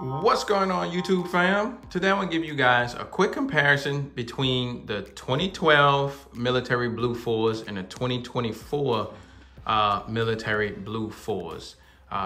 What's going on, YouTube fam? Today I'm gonna give you guys a quick comparison between the 2012 military blue 4s and the 2024 military blue 4s.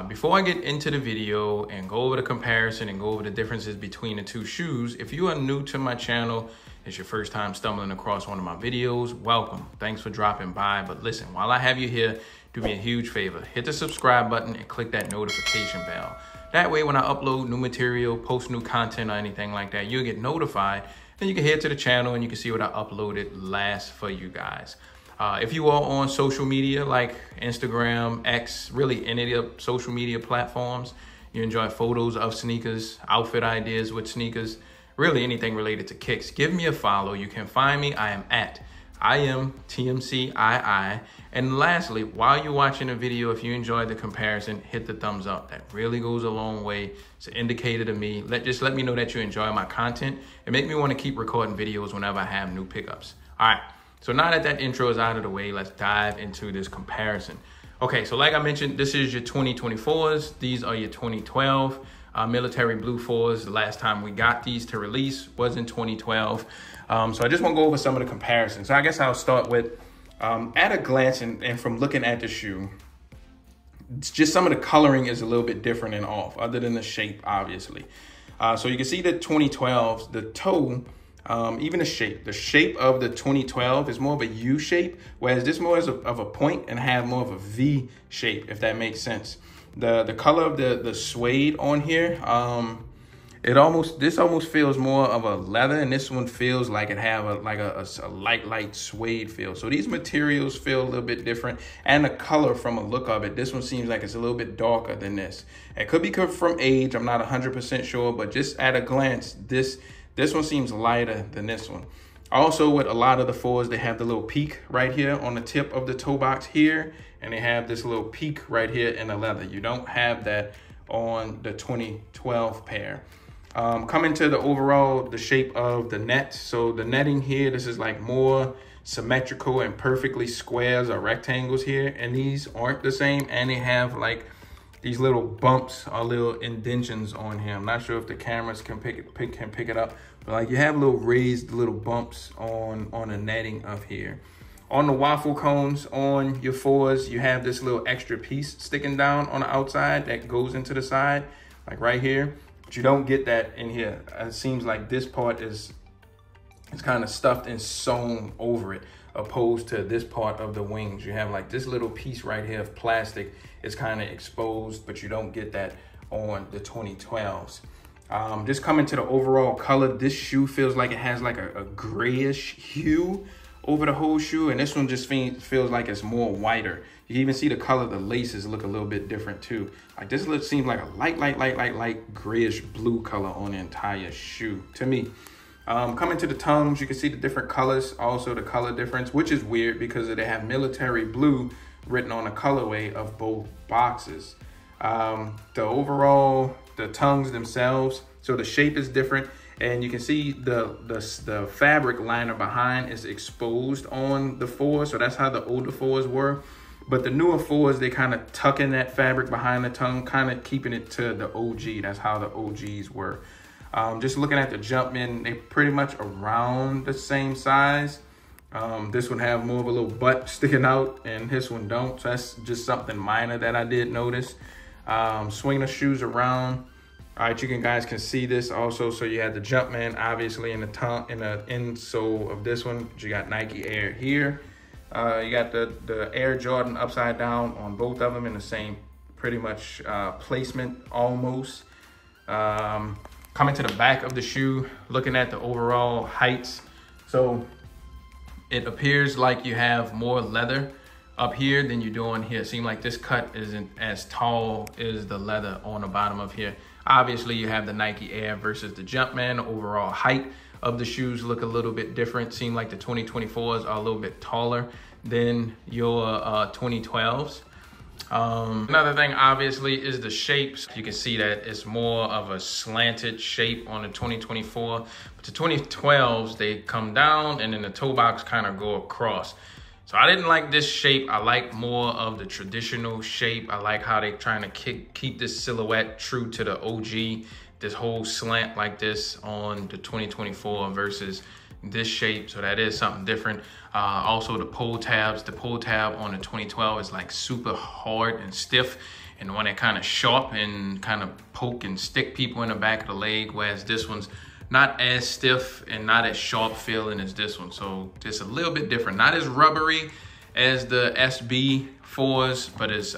Before I get into the video and go over the comparison and go over the differences between the two shoes, if you are new to my channel, it's your first time stumbling across one of my videos, welcome. Thanks for dropping by. But listen, while I have you here, do me a huge favor. Hit the subscribe button and click that notification bell. That way, when I upload new material, post new content or anything like that, you'll get notified. Then you can head to the channel and you can see what I uploaded last for you guys. If you are on social media like Instagram, X, really any of the social media platforms, you enjoy photos of sneakers, outfit ideas with sneakers, really anything related to kicks, give me a follow. You can find me. I am at iAMTMCII. And lastly, while you're watching the video, if you enjoyed the comparison, hit the thumbs up. That really goes a long way. It's an indicator to me. Just let me know that you enjoy my content and make me want to keep recording videos whenever I have new pickups. All right, so now that intro is out of the way, let's dive into this comparison. Okay, so like I mentioned, this is your 2024s. These are your 2012 military blue 4s. The last time we got these to release was in 2012. So I just want to go over some of the comparisons. So I guess I'll start with, at a glance and from looking at the shoe, it's just some of the coloring is a little bit different and off, other than the shape, obviously. So you can see the 2012s, the toe, even the shape of the 2012 is more of a U shape, whereas this more is of a point and have more of a V shape, if that makes sense. The color of the suede on here, this almost feels more of a leather, and this one feels like it have a light suede feel. So these materials feel a little bit different, and the color from a look of it, this one seems like it's a little bit darker than this. It could be from age, I'm not 100% sure, but just at a glance, this one seems lighter than this one. Also, with a lot of the 4s, they have the little peak right here on the tip of the toe box here, and they have this little peak right here in the leather. You don't have that on the 2012 pair. Coming to the overall, the shape of the net. So the netting here, this is like more symmetrical and perfectly squares or rectangles here. And these aren't the same. And they have like these little bumps or little indentions on here. I'm not sure if the cameras can pick it up, but like you have little raised little bumps on the netting of here. On the waffle cones on your 4s, you have this little extra piece sticking down on the outside that goes into the side, like right here. But you don't get that in here. It seems like this part is kind of stuffed and sewn over it, opposed to this part of the wings. You have like this little piece right here of plastic is kind of exposed, but you don't get that on the 2012s. Just coming to the overall color, this shoe feels like it has like a grayish hue over the whole shoe, and this one just feels like it's more whiter. You can even see the color of the laces look a little bit different too. Like this seems like a light grayish blue color on the entire shoe to me. Coming to the tongues, you can see the different colors, also the color difference, which is weird because they have military blue written on the colorway of both boxes. The overall, the tongues themselves, so the shape is different. And you can see the fabric liner behind is exposed on the 4s. So that's how the older 4s were. But the newer 4s, they kind of tuck in that fabric behind the tongue, kind of keeping it to the OG. That's how the OGs were. Just looking at the Jumpman, they pretty much around the same size. This one have more of a little butt sticking out, and this one don't. So that's just something minor that I did notice. Swing the shoes around. All right, you guys can see this also. So you had the Jumpman, obviously, in the insole of this one. You got Nike Air here. You got the Air Jordan upside down on both of them in the same pretty much placement almost. Coming to the back of the shoe, looking at the overall heights. So it appears like you have more leather up here than you do on here. It seems like this cut isn't as tall as the leather on the bottom of here. Obviously, you have the Nike Air versus the Jumpman. The overall height of the shoes look a little bit different. Seem like the 2024s are a little bit taller than your 2012s. Another thing, obviously, is the shapes. You can see that it's more of a slanted shape on the 2024. But the 2012s, they come down and then the toe box kind of go across. So I didn't like this shape. I like more of the traditional shape. I like how they're trying to keep this silhouette true to the OG this whole slant like this on the 2024 versus this shape. So that is something different. Also the pull tab on the 2012 is like super hard and stiff, and the one that kind of sharp and kind of poke and stick people in the back of the leg, whereas this one's not as stiff and not as sharp feeling as this one. So just a little bit different, not as rubbery as the SB4s, but it's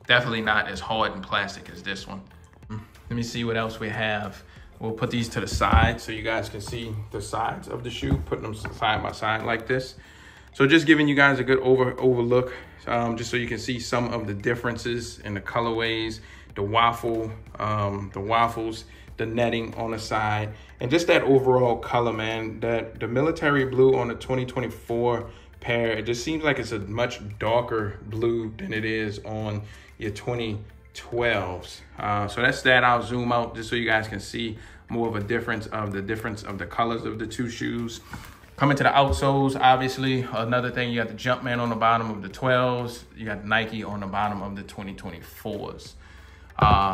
definitely not as hard and plastic as this one. Let me see what else we have. We'll put these to the side so you guys can see the sides of the shoe, putting them side by side like this. So just giving you guys a good overlook, just so you can see some of the differences in the colorways, the waffles, the netting on the side, and just that overall color, man. The military blue on the 2024 pair, it just seems like it's a much darker blue than it is on your 2012s. So that's that. I'll zoom out just so you guys can see more of a difference of the colors of the two shoes. Coming to the outsoles, obviously, another thing, you got the Jumpman on the bottom of the 12s. You got Nike on the bottom of the 2024s.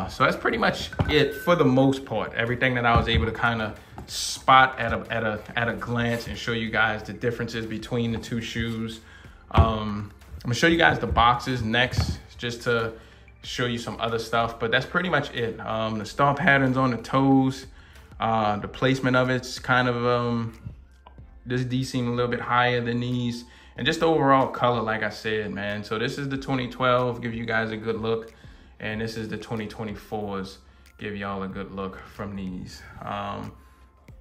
So that's pretty much it for the most part. Everything that I was able to kind of spot at a glance and show you guys the differences between the two shoes. I'm gonna show you guys the boxes next, just to show you some other stuff, but that's pretty much it. The star patterns on the toes, the placement of it's kind of this D seem a little bit higher than these, and just the overall color, like I said, man. So this is the 2012, give you guys a good look, and this is the 2024s, give y'all a good look from these.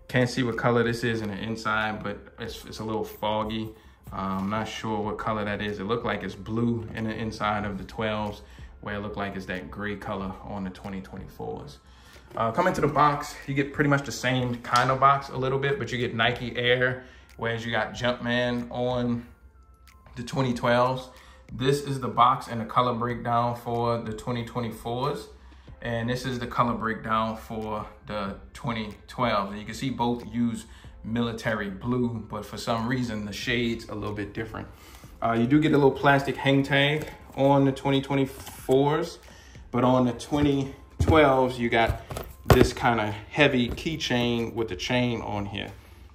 Can't see what color this is in the inside, but it's a little foggy. I'm not sure what color that is. It looked like it's blue in the inside of the 12s, where it looked like it's that gray color on the 2024s. Coming to the box, you get pretty much the same kind of box a little bit, but you get Nike Air, whereas you got Jumpman on the 2012s. This is the box and the color breakdown for the 2024s. And this is the color breakdown for the 2012s. And you can see both use military blue, but for some reason the shade's a little bit different. You do get a little plastic hang tag on the 2024s, but on the 2012s, you got this kind of heavy keychain with the chain on here.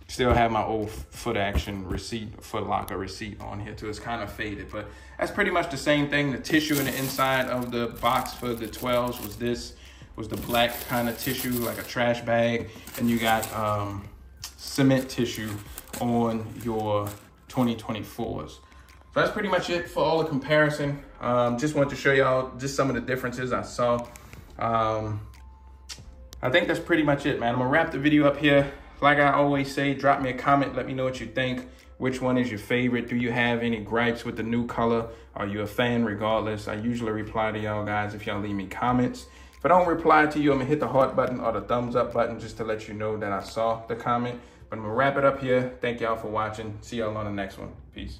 Still have my old Foot Locker receipt on here too. It's kind of faded, but that's pretty much the same thing. The tissue in the inside of the box for the 12s was the black kind of tissue, like a trash bag, and you got cement tissue on your 2024s. So that's pretty much it for all the comparison. Just wanted to show y'all just some of the differences I saw. I think that's pretty much it, man. I'm gonna wrap the video up here. Like I always say, drop me a comment. Let me know what you think. Which one is your favorite? Do you have any gripes with the new color? Are you a fan regardless? I usually reply to y'all guys if y'all leave me comments. If I don't reply to you, I'm gonna hit the heart button or the thumbs up button just to let you know that I saw the comment. But I'm gonna wrap it up here. Thank y'all for watching. See y'all on the next one. Peace.